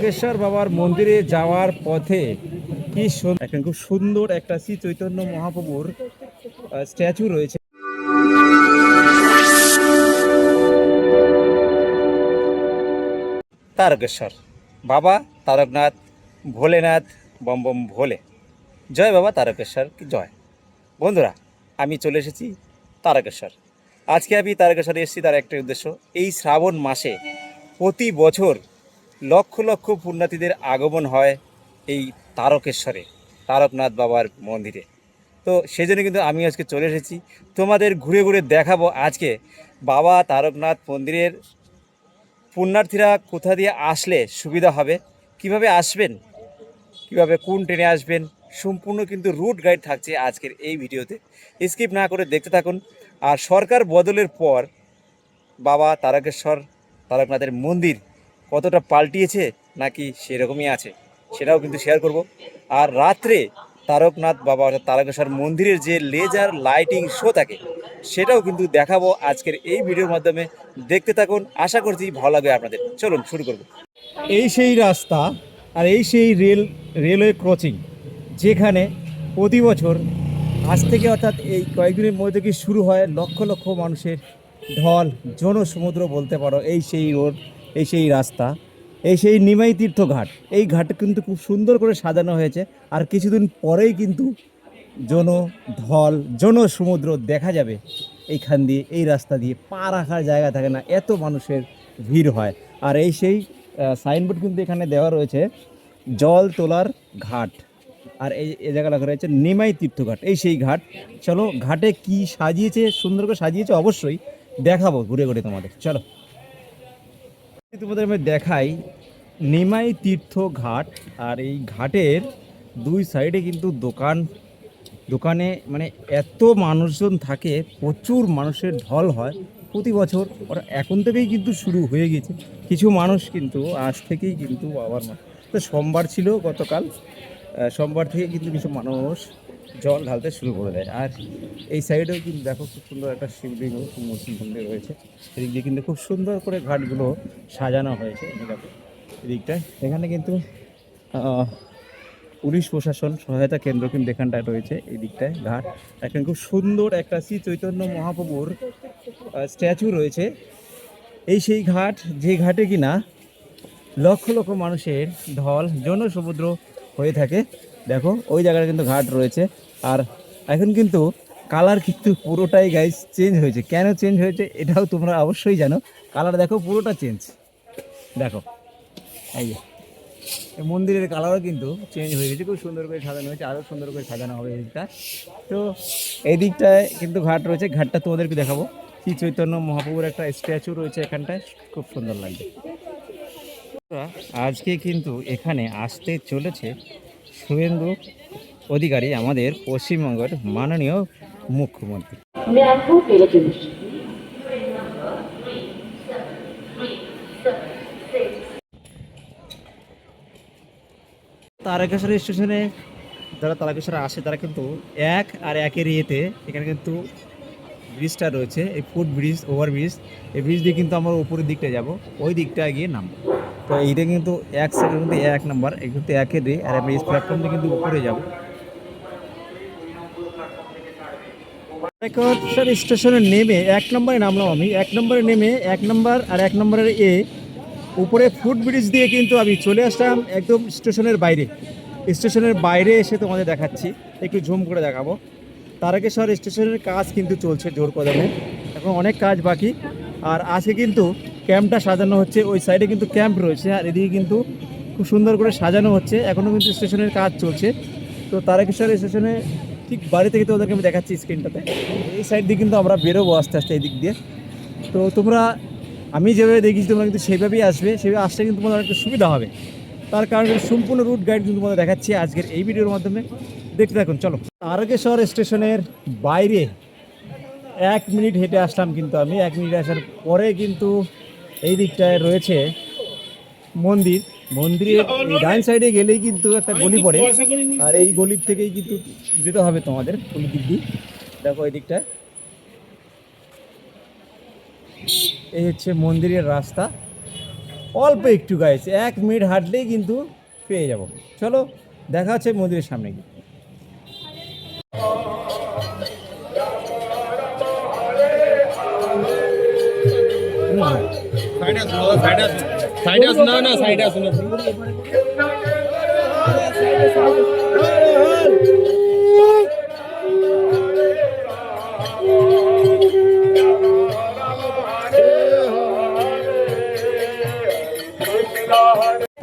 তারকেশ্বর বাবার মন্দিরে যাওয়ার পথে কি এখন খুব সুন্দর একটা শ্রী চৈতন্য মহাপ্রভুর স্ট্যাচু রয়েছে। তারকেশ্বর বাবা তারকনাথ ভোলেনাথ বম বম ভোলে, জয় বাবা তারকেশ্বর কি জয়। বন্ধুরা, আমি চলে এসেছি তারকেশ্বর। আজকে আমি তারকেশ্বরে এসেছি তার একটা উদ্দেশ্য, এই শ্রাবণ মাসে প্রতি বছর লক্ষ লক্ষ পুণ্যার্থীদের আগমন হয় এই তারকেশ্বরে, তারকনাথ বাবার মন্দিরে। তো সেই জন্য কিন্তু আমি আজকে চলে এসেছি, তোমাদের ঘুরে ঘুরে দেখাবো আজকে বাবা তারকনাথ মন্দিরের পুণ্যার্থীরা কোথা দিয়ে আসলে সুবিধা হবে, কিভাবে আসবেন, কিভাবে কোন ট্রেনে আসবেন, সম্পূর্ণ কিন্তু রুট গাইড থাকছে আজকের এই ভিডিওতে। স্কিপ না করে দেখতে থাকুন। আর সরকার বদলের পর বাবা তারকেশ্বর তারকনাথের মন্দির কতটা পাল্টিয়েছে নাকি সেরকমই আছে সেটাও কিন্তু শেয়ার করব। আর রাত্রে তারকনাথ বাবা তারকেশ্বর মন্দিরের যে লেজার লাইটিং শো থাকে সেটাও কিন্তু দেখাবো আজকের এই ভিডিওর মাধ্যমে। দেখতে থাকুন, আশা করছি ভালো লাগবে আপনাদের। চলুন শুরু করব। এই সেই রাস্তা আর এই সেই রেলওয়ে ক্রসিং, যেখানে প্রতি বছর আজ থেকে অর্থাৎ এই কয়েকদিনের মধ্যে থেকে শুরু হয় লক্ষ লক্ষ মানুষের ঢল, জনসমুদ্র বলতে পারো। এই সেই রোড, এই সেই রাস্তা, এই সেই নিমাই তীর্থ ঘাট। এই ঘাট কিন্তু খুব সুন্দর করে সাজানো হয়েছে। আর কিছুদিন পরেই কিন্তু ঢল জনসমুদ্র দেখা যাবে এইখান দিয়ে। এই রাস্তা দিয়ে পা রাখার জায়গা থাকে না, এত মানুষের ভিড় হয়। আর এই সেই সাইনবোর্ড কিন্তু এখানে দেওয়া রয়েছে, জল তোলার ঘাট। আর এই জায়গাটা রয়েছে নিমাই তীর্থঘাট, এই সেই ঘাট। চলো ঘাটে কি সাজিয়েছে, সুন্দর করে সাজিয়েছে, অবশ্যই দেখাবো ঘুরে ঘুরে তোমাদের। চলো তোমাদের আমি দেখাই নিমাই তীর্থ ঘাট। আর এই ঘাটের দুই সাইডে কিন্তু দোকানে মানে এত মানুষজন থাকে, প্রচুর মানুষের ঢল হয় প্রতি বছর। ওরা এখন থেকেই কিন্তু শুরু হয়ে গেছে, কিছু মানুষ কিন্তু আজ থেকেই কিন্তু বাবার তো সোমবার ছিল গতকাল, সোমবার থেকে কিন্তু কিছু মানুষ জল ঢালতে শুরু করে দেয়। আর এই সাইডেও কিন্তু দেখো খুব সুন্দর একটা শিবলিঙ্গ মুসলিম মন্দির রয়েছে। এদিক দিয়ে কিন্তু খুব সুন্দর করে ঘাটগুলো সাজানো হয়েছে। দেখো এদিকটায়, এখানে কিন্তু পুলিশ প্রশাসন সহায়তা কেন্দ্র কিন্তু এখানটায় রয়েছে। এই দিকটায় ঘাট, এখানে খুব সুন্দর একটা শ্রী চৈতন্য মহাপ্রভুর স্ট্যাচু রয়েছে। এই সেই ঘাট, যে ঘাটে কিনা লক্ষ লক্ষ মানুষের ঢল জনসমুদ্র হয়ে থাকে। দেখো ওই জায়গাটা কিন্তু ঘাট রয়েছে। আর এখন কিন্তু কালার কিন্তু পুরোটাই গাইস চেঞ্জ হয়েছে। কেন চেঞ্জ হয়েছে এটাও তোমরা অবশ্যই জানো। কালার দেখো পুরোটা চেঞ্জ। দেখো এই যে মন্দিরের কালারও কিন্তু চেঞ্জ হয়ে গেছে, খুব সুন্দর করে সাজানো হয়েছে, আরও সুন্দর করে সাজানো হবে এদিকটা। তো এই দিকটায় কিন্তু ঘাট রয়েছে, ঘাটটা তোমাদেরকে দেখাবো। শ্রী চৈতন্য মহাপ্রভুর একটা স্ট্যাচু রয়েছে এখানটায়, খুব সুন্দর লাগবে। আজকে কিন্তু এখানে আসতে চলেছে শুভেন্দু অধিকারী, আমাদের পশ্চিমবঙ্গের মাননীয় মুখ্যমন্ত্রী। তারকেশ্বর স্টেশনে যারা তারকেশ্বরে আসে তারা কিন্তু এক আর একের ইয়েতে এখানে কিন্তু ব্রিজটা রয়েছে, এই ফুট ব্রিজ, ওভারব্রিজ। এই ব্রিজ দিয়ে কিন্তু আমরা উপরের দিকটা যাব, ওই দিকটা গিয়ে নামবো। তো এইটা কিন্তু এক সেকেন্ড কিন্তু 1 নম্বর, এই কিন্তু একের দিয়ে। আর আমি প্ল্যাটফর্ম দিয়ে কিন্তু উপরে যাব। তারকেশ্বর স্টেশনে নেমে 1 নম্বরে নামলাম আমি। 1 নম্বরে নেমে 1 নম্বর আর 1 নম্বরের উপরে ফুট ব্রিজ দিয়ে কিন্তু আমি চলে আসলাম একদম স্টেশনের বাইরে। স্টেশনের বাইরে এসে তোমাদের দেখাচ্ছি, একটু ঝুম করে দেখাবো। তারকেশ্বর স্টেশনের কাজ কিন্তু চলছে জোর কদমে, এখন অনেক কাজ বাকি। আর আজকে কিন্তু ক্যাম্পটা সাজানো হচ্ছে, ওই সাইডে কিন্তু ক্যাম্প রয়েছে, আর এদিকে কিন্তু খুব সুন্দর করে সাজানো হচ্ছে। এখনও কিন্তু স্টেশনের কাজ চলছে। তো তারকেশ্বর স্টেশনে ঠিক বাড়ি থেকে তো ওদেরকে আমি দেখাচ্ছি স্ক্রিনটাতে। এই সাইড দিয়ে কিন্তু আমরা বেরোবো আস্তে আস্তে এই দিক দিয়ে। তো তোমরা আমি যেভাবে দেখিছি তোমরা কিন্তু সেইভাবেই আসবে, সেভাবে আসলে কিন্তু তোমাদের অনেকটা সুবিধা হবে। তার কারণে সম্পূর্ণ রুট গাইড কিন্তু তোমাদের দেখাচ্ছি আজকের এই ভিডিওর মাধ্যমে। দেখতে থাকুন। চলো তারকেশ্বর স্টেশনের বাইরে 1 মিনিট হেঁটে আসলাম কিন্তু আমি। 1 মিনিট আসার পরে কিন্তু এই দিকটায় রয়েছে মন্দির। মন্দিরের ডান সাইডে গেলেই কিন্তু একটা গলি পড়ে, আর এই গলির থেকেই কিন্তু যেতে হবে তোমাদের গলির দিক দিয়ে। দেখো এই দিকটায় এই হচ্ছে মন্দিরের রাস্তা। অল্প একটু গাইছে, 1 মিনিট হাঁটলেই কিন্তু পেয়ে যাব। চলো দেখা হচ্ছে মন্দিরের সামনে গিয়ে।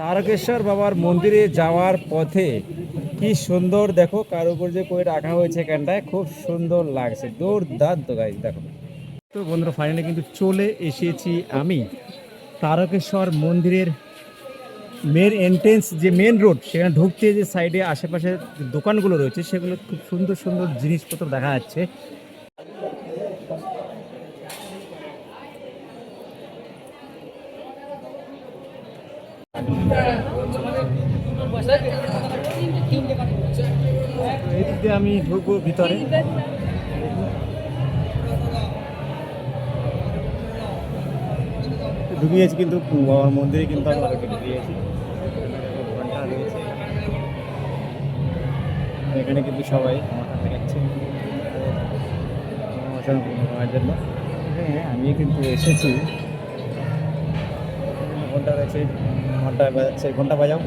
তারকেশ্বর বাবার মন্দিরে যাওয়ার পথে কি সুন্দর দেখো কারুকার্য করে রাখা হয়েছে, এখানটায় খুব সুন্দর লাগছে, দুর্দান্ত গাইজ দেখো। তো বন্ধুরা ফাইনালি কিন্তু চলে এসেছি আমি তারকেশ্বর মন্দিরের মেন এন্ট্রেন্স, যে মেন রোড, সেখানে ঢুকতে যে সাইডে আশেপাশে দোকানগুলো রয়েছে সেগুলো খুব সুন্দর সুন্দর জিনিসপত্র দেখা যাচ্ছে। এদিক দিয়ে আমি ঢুকবো ভিতরে। ঢুকিয়েছি কিন্তু বাবার মন্দিরে কিন্তু আমি ঢুকিয়েছি। ঘন্টা রয়েছে এখানে কিন্তু সবাই মাথা দেখাচ্ছে নেওয়ার জন্য। হ্যাঁ আমি কিন্তু এসেছি। ঘন্টা রয়েছে, ঘন্টা বাজাচ্ছে, ঘন্টা বাজাও।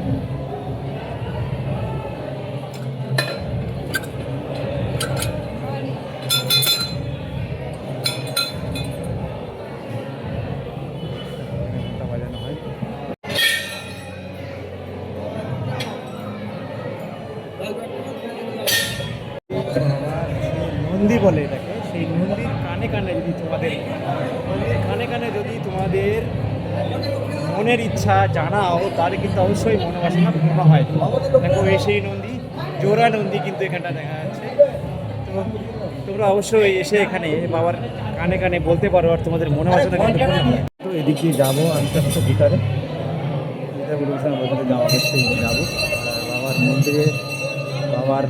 নন্দী বলে এটাকে, সেই নন্দীর কানে কানে যদি তোমাদের নন্দীর কানে কানে যদি তোমাদের মনের ইচ্ছা জানাও তাহলে কিন্তু অবশ্যই মনোবাসনা পূর্ণ হয়। দেখো এই সেই নন্দী, জোড়া নন্দী কিন্তু এখানটা দেখা যাচ্ছে। তো তোমরা অবশ্যই এসে এখানে বাবার কানে কানে বলতে পারো আর তোমাদের মনোবাসনা কিন্তু পূর্ণ হয়। তো এদিক দিয়ে যাবো আস্তে আস্তে ভিতরে, ওখানে যাওয়া হচ্ছে, যাবো বাবার মন্দিরে, বাবার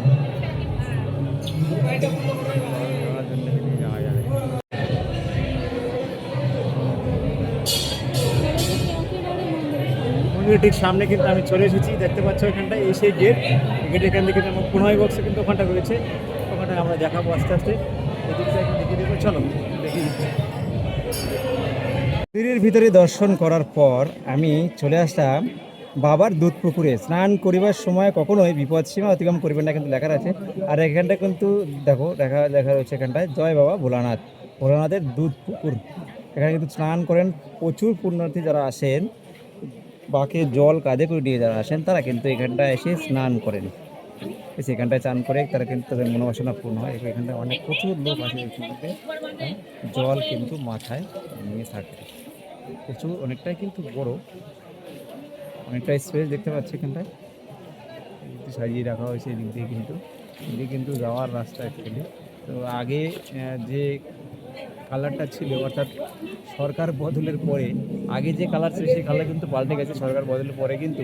মন্দিরের ঠিক সামনে কিন্তু আমি চলে এসেছি, দেখতে পাচ্ছ এখানটায় এই সেই গেট। গেট এখান থেকে আমার পুনয় বক্সে কিন্তু ওখানটা রয়েছে, ওখানটায় আমরা দেখাবো আস্তে আস্তে। এদিকটা এখন দেখে দেবো, চলো দেখি। মন্দিরের ভিতরে দর্শন করার পর আমি চলে আসলাম বাবার দুধ পুকুরে। স্নান করিবার সময় কখনোই বিপদ সীমা অতিক্রম করবেন না কিন্তু লেখা আছে। আর এখানটা কিন্তু দেখো দেখা রয়েছে এখানটায় জয় বাবা ভোলানাথ, ভোলানাথের দুধ পুকুর। এখানে কিন্তু স্নান করেন প্রচুর পুণ্যার্থী যারা আসেন, বাকে জল কাঁধে করে নিয়ে যারা আসেন তারা কিন্তু এখানটায় এসে স্নান করেন। সেখানটায় চান করে তারা কিন্তু তাদের মনোবাসনা পূর্ণ হয়। এখানটায় অনেক প্রচুর লোক আসে, জল কিন্তু মাথায় নিয়ে থাকে প্রচুর, অনেকটাই কিন্তু বড়, অনেকটা স্পেস দেখতে পাচ্ছি এখানটায় সাজিয়ে রাখা হয়েছে। এদিক দিয়ে কিন্তু যাওয়ার রাস্তা অ্যাকচুয়ালি। তো আগে যে কালারটা ছিল, অর্থাৎ সরকার বদলের পরে আগে যে কালার ছিল সেই কালার কিন্তু পাল্টে গেছে। সরকার বদলের পরে কিন্তু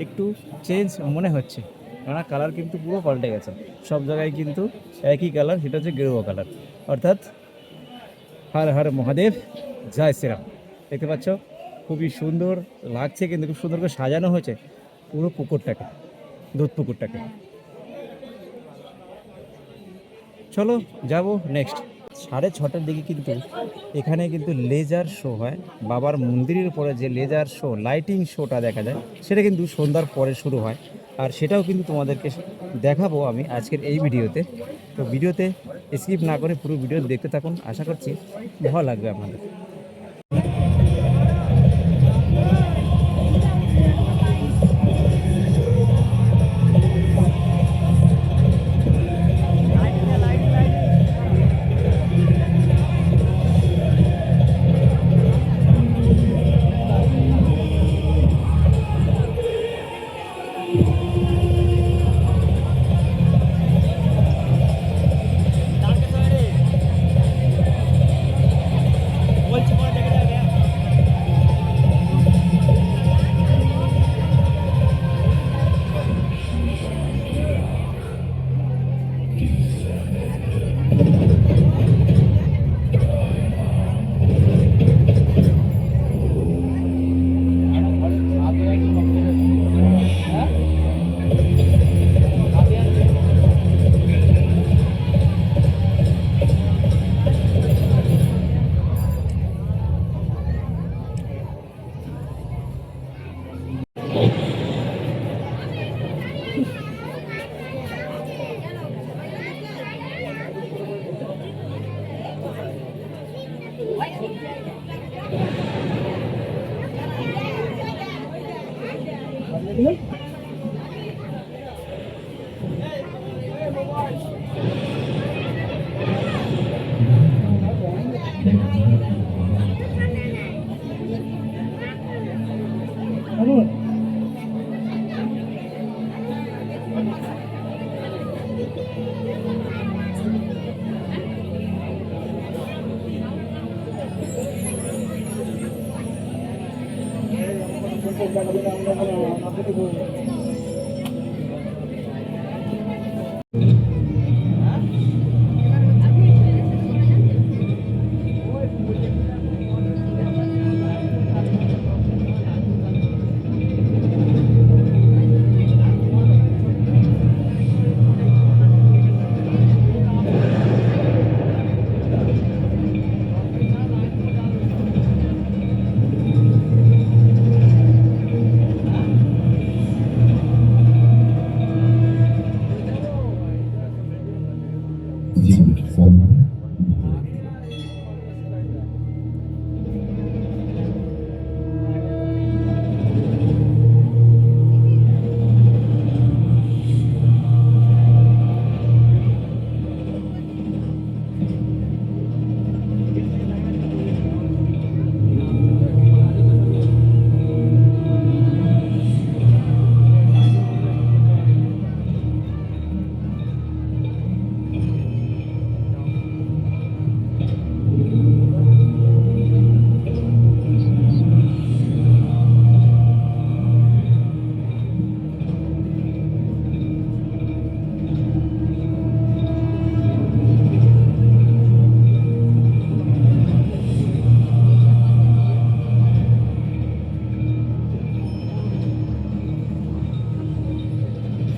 একটু চেঞ্জ মনে হচ্ছে, কেননা কালার কিন্তু পুরো পাল্টে গেছে। সব জায়গায় কিন্তু একই কালার, সেটা হচ্ছে গেরুয়া কালার, অর্থাৎ হর হর মহাদেব, জয় শ্রীরাম। দেখতে পাচ্ছ খুবই সুন্দর লাগছে, কিন্তু খুব সুন্দর করে সাজানো হয়েছে পুরো পুকুরটাকে, দুধ পুকুরটাকে। চলো যাব নেক্সট। 6:30টার দিকে কিন্তু এখানে কিন্তু লেজার শো হয়। বাবার মন্দিরের উপরে যে লেজার শো, লাইটিং শোটা দেখা যায়, সেটা কিন্তু সন্ধ্যার পরে শুরু হয়। আর সেটাও কিন্তু তোমাদেরকে দেখাবো আমি আজকের এই ভিডিওতে। তো ভিডিওতে স্কিপ না করে পুরো ভিডিও দেখতে থাকুন, আশা করছি ভালো লাগবে আপনাদের। জীবনের ফর্মুলা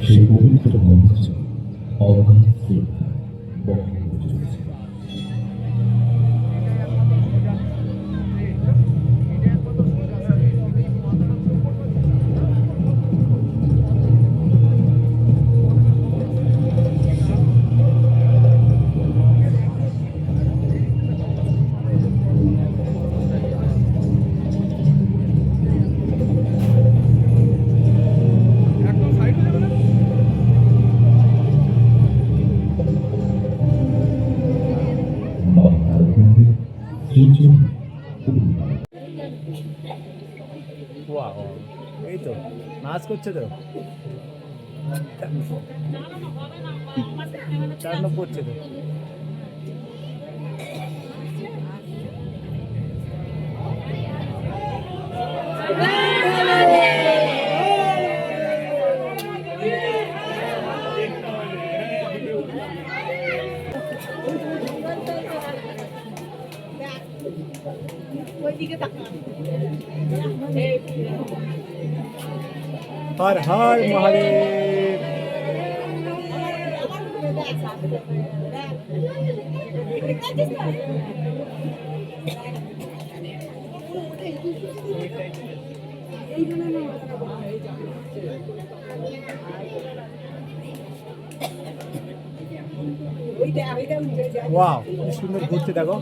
সেই পবিত্র বন্ধুজন অগাধ শ্রদ্ধা বহন করে চলেছে। এই তো নাচ করছে তো চার নম্বর করছে তো हर हर महादेव। वाह सुंदर घुरছে দেখো